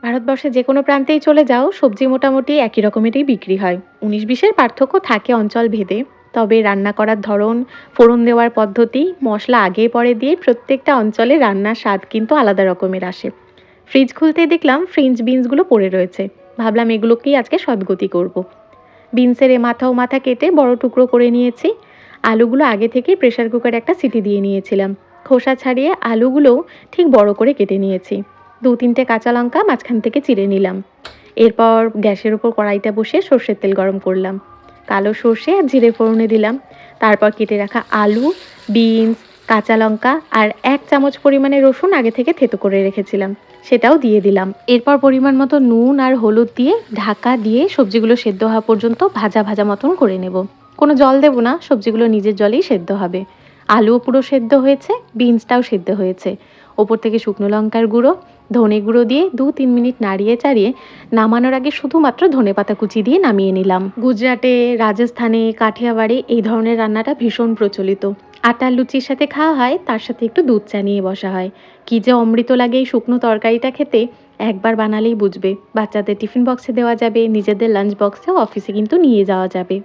ভারতবর্ষে যেকোনো প্রান্তেই চলে যাও, সবজি মোটামুটি একই রকমেরই বিক্রি হয়। ১৯-২০-এর পার্থক্য থাকে অঞ্চল ভেদে। তবে রান্না করার ধরন, ফোড়ন দেওয়ার পদ্ধতি, মসলা আগে পরে দিয়ে প্রত্যেকটা অঞ্চলে রান্নার স্বাদ কিন্তু আলাদা রকমের আসে। ফ্রিজ খুলতেই দেখলাম ফ্রেঞ্চ বিনসগুলো পড়ে রয়েছে। ভাবলাম এগুলোকেই আজকে সদগতি করব। বিনসের এ মাথা ও মাথা কেটে বড় টুকরো করে নিয়েছি। আলুগুলো আগে থেকেই প্রেসার কুকারে একটা সিটি দিয়ে নিয়েছিলাম। খোসা ছাড়িয়ে আলুগুলোও ঠিক বড় করে কেটে নিয়েছি। ২-৩টে কাঁচা লঙ্কা মাঝখান থেকে চিড়ে নিলাম। এরপর গ্যাসের উপর কড়াইটা বসিয়ে সর্ষের তেল গরম করলাম। কালো সর্ষে আর জিরে ফোড়নে দিলাম। তারপর কেটে রাখা আলু, বিনস, কাঁচা লঙ্কা আর ১ চামচ পরিমাণে রসুন আগে থেকে থেতো করে রেখেছিলাম, সেটাও দিয়ে দিলাম। এরপর পরিমাণ মতো নুন আর হলুদ দিয়ে ঢাকা দিয়ে সবজিগুলো সেদ্ধ হওয়া পর্যন্ত ভাজা ভাজা মতন করে নেব। কোনো জল দেব না, সবজিগুলো নিজের জলেই সেদ্ধ হবে। আলুও পুরো সেদ্ধ হয়েছে, বিনসটাও সেদ্ধ হয়েছে। ওপর থেকে শুকনো লঙ্কার গুঁড়ো, ধনে গুঁড়ো দিয়ে ২-৩ মিনিট নাড়িয়ে চাড়িয়ে নামানোর আগে শুধুমাত্র ধনেপাতা কুচি দিয়ে নামিয়ে নিলাম। গুজরাটে, রাজস্থানে, কাঠিয়াবাড়ে এই ধরনের রান্নাটা ভীষণ প্রচলিত। আটার লুচির সাথে খাওয়া হয়, তার সাথে একটু দুধ চা নিয়ে বসা হয়। কী যে অমৃত লাগে এই শুকনো তরকারিটা খেতে, একবার বানালেই বুঝবে। বাচ্চাদের টিফিন বক্সে দেওয়া যাবে, নিজেদের লাঞ্চ বক্সেও অফিসে কিন্তু নিয়ে যাওয়া যাবে।